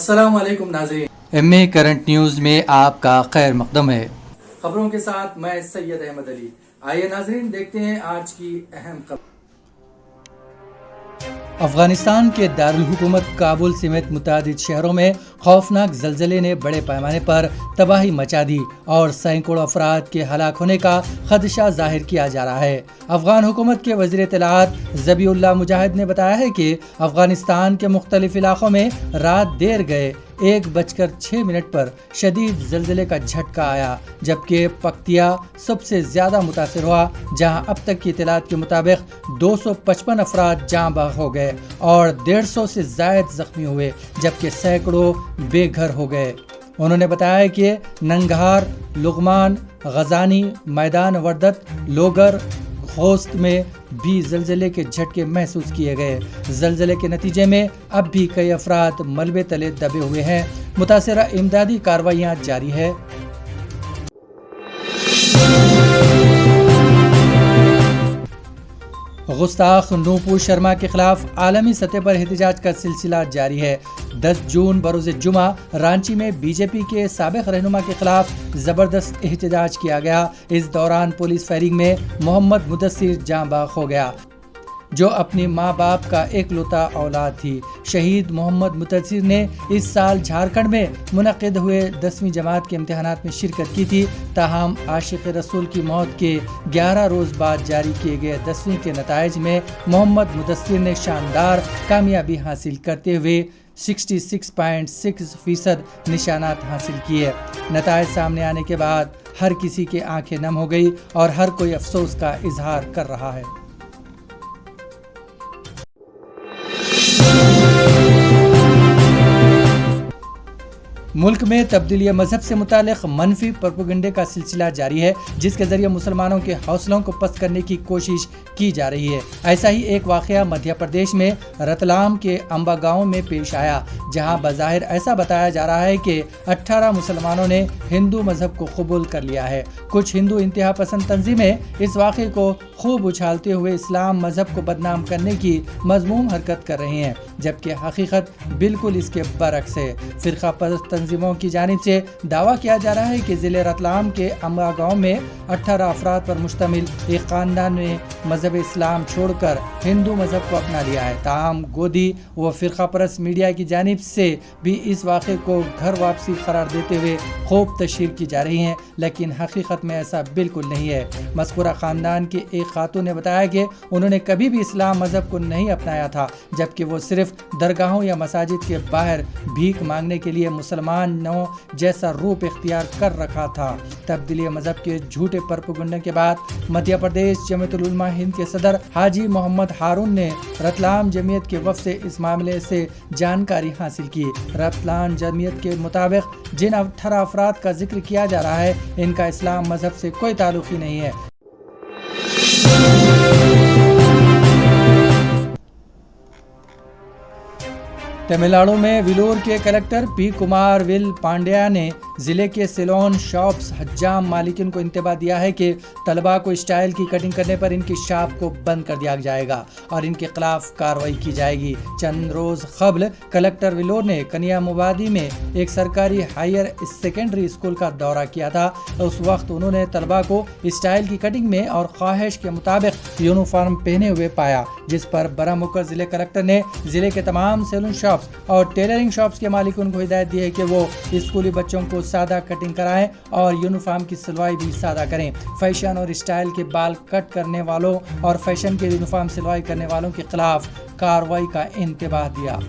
अस्सलाम वालेकुम नाज़रीन, एमए करंट न्यूज़ में आपका खैर मकदम है। खबरों के साथ मैं सैयद अहमद अली। आइए नाज़रीन देखते हैं आज की अहम खबर। अफगानिस्तान के दारुल हुकूमत काबुल समेत मुतादिद शहरों में खौफनाक ज़लज़ले ने बड़े पैमाने पर तबाही मचा दी और सैकड़ों अफराद के हलाक होने का खदशा जाहिर किया जा रहा है। अफगान हुकूमत के वज़ीर इत्तलाआत ज़बीउल्लाह मुजाहिद ने बताया है कि अफगानिस्तान के मुख्तलिफ इलाकों में रात देर गए 1:06 पर शदीद ज़लज़ले का झटका आया, जबकि पक्तिया सबसे ज़्यादा मुतासिर हुआ, जहां अब तक की इत्तलात के मुताबिक 255 अफराद जाँ बहक हो गए और 150 से ज़ायद ज़ख्मी हुए, जबकि सैकड़ों बेघर हो गए। उन्होंने बताया कि नंगहार, लुगमान, गजानी, मैदान वर्दत, लोगर, होस्ट में भी ज़लज़ले के झटके महसूस किए गए। ज़लज़ले के नतीजे में अब भी कई अफराद मलबे तले दबे हुए हैं। मुतासिरा इमदादी कार्रवाइयाँ जारी है। गुस्ताख नूपुर शर्मा के खिलाफ आलमी सतह पर एहतजाज का सिलसिला जारी है। 10 जून बरोज़ जुमा रांची में बीजेपी के साबिक़ रहनुमा के खिलाफ ज़बरदस्त एहतजाज किया गया। इस दौरान पुलिस फायरिंग में मोहम्मद मुदस्सिर जाँ बहक हो गया, जो अपने माँ बाप का एकलौता औलाद थी। शहीद मोहम्मद मुदस्सिर ने इस साल झारखंड में मुनक़िद हुए 10वीं जमात के इम्तिहानात में शिरकत की थी। ताहम आशिक़ रसूल की मौत के 11 रोज़ बाद जारी किए गए 10वीं के नताइज में मोहम्मद मुदस्सिर ने शानदार कामयाबी हासिल करते हुए 66.6% निशानात हासिल किए। नताइज सामने आने के बाद हर किसी के आंखें नम हो गई और हर कोई अफसोस का इजहार कर रहा है। मुल्क में तब्दीली मजहब से मुतालिक मनफी प्रोपेगेंडे का सिलसिला जारी है, जिसके जरिए मुसलमानों के हौसलों को पस्त करने की कोशिश की जा रही है। ऐसा ही एक वाक़या मध्य प्रदेश में रतलाम के अंबा गांव में पेश आया, जहां बज़ाहिर ऐसा बताया जा रहा है कि 18 मुसलमानों ने हिंदू मजहब को कबूल कर लिया है। कुछ हिंदू इंतहा पसंद तंजीमें इस वाक़े को खूब उछालते हुए इस्लाम मजहब को बदनाम करने की मज़मूम हरकत कर रही हैं, जबकि हकीकत बिल्कुल इसके बरक्स है। फ़िरक़ा परस्त तंजीमों की जानिब से दावा किया जा रहा है कि ज़िले रतलाम के अंबा गांव में 18 अफराद पर मुश्तमिल एक ख़ानदान ने मजहब इस्लाम छोड़कर हिंदू मजहब को अपना लिया है। ताहम गोदी व फ़िरक़ा परस्त मीडिया की जानिब से भी इस वाक़े को घर वापसी करार देते हुए खूब तशहीर की जा रही हैं, लेकिन हकीकत में ऐसा बिल्कुल नहीं है। मज़कूरा ख़ानदान के एक खातून ने बताया कि उन्होंने कभी भी इस्लाम मजहब को नहीं अपनाया था, जबकि वो सिर्फ दरगाहों या मसाजिद के बाहर भीख मांगने के लिए मुसलमानों जैसा रूप इख्तियार कर रखा था। तब्दीली मजहब के झूठे प्रोपेगेंडे के बाद मध्य प्रदेश जमीयतुल उलमा हिंद के सदर हाजी मोहम्मद हारून ने रतलाम जमीयत के वफ़द से इस मामले से जानकारी हासिल की। रतलाम जमीयत के मुताबिक जिन 18 अफराद का जिक्र किया जा रहा है, इनका इस्लाम मजहब से कोई ताल्लुक़ ही नहीं है। तमिलनाडु में विलोर के collector P Kumar will Pandya ने ज़िले के सेलोन शॉप्स हज्जाम मालिकिन को इंतबाह दिया है कि तलबा को स्टाइल की कटिंग करने पर इनकी शॉप को बंद कर दिया जाएगा और इनके खिलाफ कार्रवाई की जाएगी। चंद रोज़ कबल कलेक्टर विलोर ने कनियामुबादी में एक सरकारी हायर सेकेंडरी स्कूल का दौरा किया था। उस वक्त उन्होंने तलबा को स्टाइल की कटिंग में और ख्वाहिश के मुताबिक यूनिफॉर्म पहने हुए पाया, जिस पर बरहम होकर ज़िले कलेक्टर ने ज़िले के तमाम सैलून शॉप्स और टेलरिंग शॉप्स के मालिकों को हिदायत दी है कि वो स्कूली बच्चों को सादा कटिंग कराएं और यूनिफॉर्म की सिलवाई भी सादा करें। फैशन और स्टाइल के बाल कट करने वालों और फैशन के यूनिफॉर्म सिलवाई करने वालों के खिलाफ कार्रवाई का इंतबाह दिया।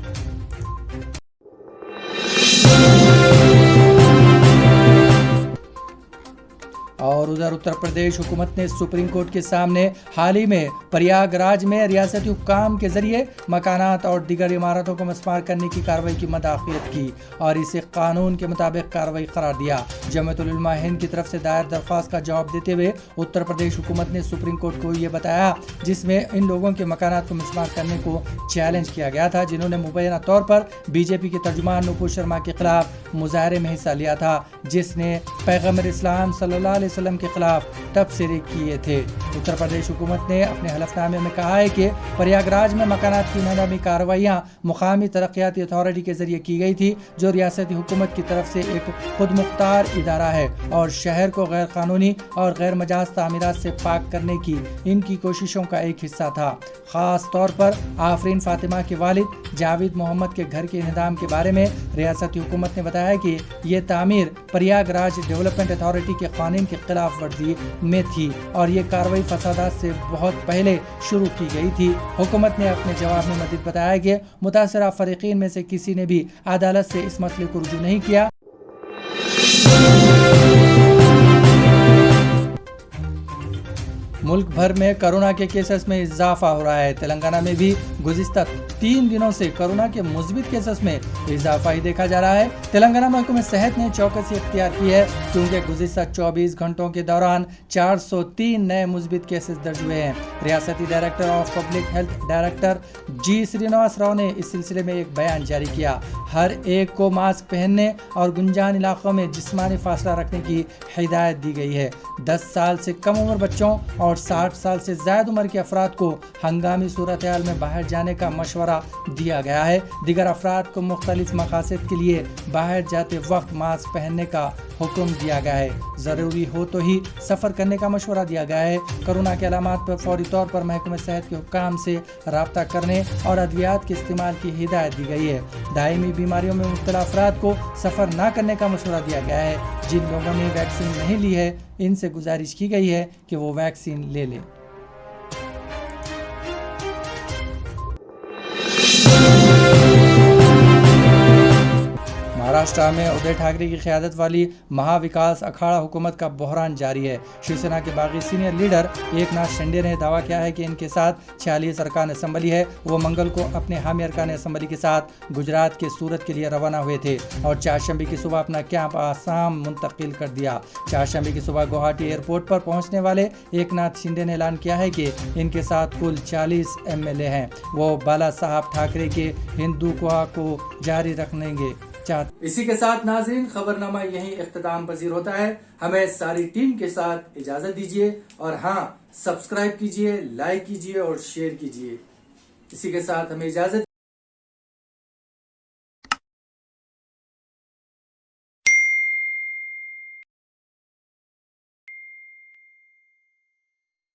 और उधर उत्तर प्रदेश हुकूमत ने सुप्रीम कोर्ट के सामने हाल ही में प्रयागराज में रियासती हुक्काम के जरिए मकानात और दीगर इमारतों को मस्मार करने की कार्रवाई की मदाखलत की और इसे कानून के मुताबिक कार्रवाई करार दिया। जमीयतुल उलमा हिंद की तरफ से दायर दरख्वास्त का जवाब देते हुए उत्तर प्रदेश हुकूमत ने सुप्रीम कोर्ट को ये बताया, जिसमें इन लोगों के मकानात को मस्मार करने को चैलेंज किया गया था, जिन्होंने मुबैना तौर पर बीजेपी के तर्जुमान नूपुर शर्मा के खिलाफ मुजाहरे में हिस्सा लिया था, जिसने पैगम्बर इस्लाम सल्लल्लाहु अलैहि علیہ وسلم کے خلاف تبصرے کیے تھے۔ اتر پردیش حکومت نے اپنے حلف نامے میں کہا ہے کہ پریاگ راج میں مکانات کی انہدامی کارروائیاں مقامی ترقیاتی اتھارٹی کے ذریعے کی گئی تھی، جو ریاستی حکومت کی طرف سے ایک خود مختار ادارہ ہے، اور شہر کو غیر قانونی اور غیر مجاز تعمیرات سے پاک کرنے کی ان کی کوششوں کا ایک حصہ تھا۔ خاص طور پر آفرین فاطمہ کے والد جاوید محمد کے گھر کے انہدام کے بارے میں ریاستی حکومت نے بتایا کہ یہ تعمیر پریاگ راج ڈیولپمنٹ اتھارٹی کے قوانین کی خلاف ورزی میں تھی اور یہ کارروائی فسادات سے بہت پہلے شروع کی گئی تھی۔ حکومت نے اپنے جواب میں مزید بتایا کہ متاثرہ فریقین میں سے کسی نے بھی عدالت سے اس مسئلے کو رجوع نہیں کیا۔ ملک بھر میں کرونا کے کیسز میں اضافہ ہو رہا ہے۔ تلنگانہ میں بھی گزشتہ 3 دنوں سے کرونا کے مثبت کیسز میں اضافہ ہی دیکھا جا رہا ہے۔ تلنگانہ محکمہ صحت نے چوکسی اختیار کی ہے کیونکہ گزشتہ 24 گھنٹوں کے دوران 403 نئے مثبت کیسز درج ہوئے ہیں۔ ریاستی director of public health director G Srinivas Rao نے اس سلسلے میں ایک بیان جاری کیا۔ ہر ایک کو ماسک پہننے اور گنجان علاقوں میں جسمانی فاصلہ رکھنے کی ہدایت دی گئی ہے۔ 10 سال سے کم عمر بچوں اور 60 سال سے زائد عمر کے افراد کو ہنگامی صورتحال میں باہر جانے کا مشورہ دیا گیا ہے۔ دیگر افراد کو مختلف مقاصد کے لیے باہر جاتے وقت ماسک پہننے کا حکم دیا گیا ہے۔ ضروری ہو تو ہی سفر کرنے کا مشورہ دیا گیا ہے۔ کورونا کے علامات پر فوری طور پر محکمہ صحت کے حکام سے رابطہ کرنے اور ادویات کے استعمال کی ہدایت دی گئی ہے۔ دائمی بیماریوں میں مبتلا افراد کو سفر نہ کرنے کا مشورہ دیا گیا ہے۔ جن لوگوں نے ویکسین نہیں لی ہے ان سے گزارش کی گئی ہے کہ وہ ویکسین لے لیں۔ مہاراشٹر میں ادے ٹھاکرے کی قیادت والی مہا وکاس اکھاڑا حکومت کا بحران جاری ہے۔ شیو سینا کے باقی سینئر لیڈر ایک ناتھ شنڈے نے دعویٰ کیا ہے کہ ان کے ساتھ 46 ارکان اسمبلی ہے۔ وہ منگل کو اپنے حامی ارکان اسمبلی کے ساتھ گجرات کے سورت کے لیے روانہ ہوئے تھے اور چہارشنبے کی صبح اپنا کیمپ آسام منتقل کر دیا۔ چہارشنبے کی صبح گوہاٹی ایئرپورٹ پر پہنچنے والے ایک ناتھ شنڈے نے اعلان کیا ہے کہ ان کے ساتھ کل 40 MLA ہیں۔ وہ بالا صاحب ٹھاکرے کے ہندوتوا کو جاری رکھیں گے۔ اسی کے ساتھ ناظرین خبرنامہ یہیں اختتام پذیر ہوتا ہے۔ ہمیں ساری ٹیم کے ساتھ اجازت دیجیے اور ہاں سبسکرائب کیجیے، لائک کیجیے اور شیئر کیجیے۔ اسی کے ساتھ ہمیں اجازت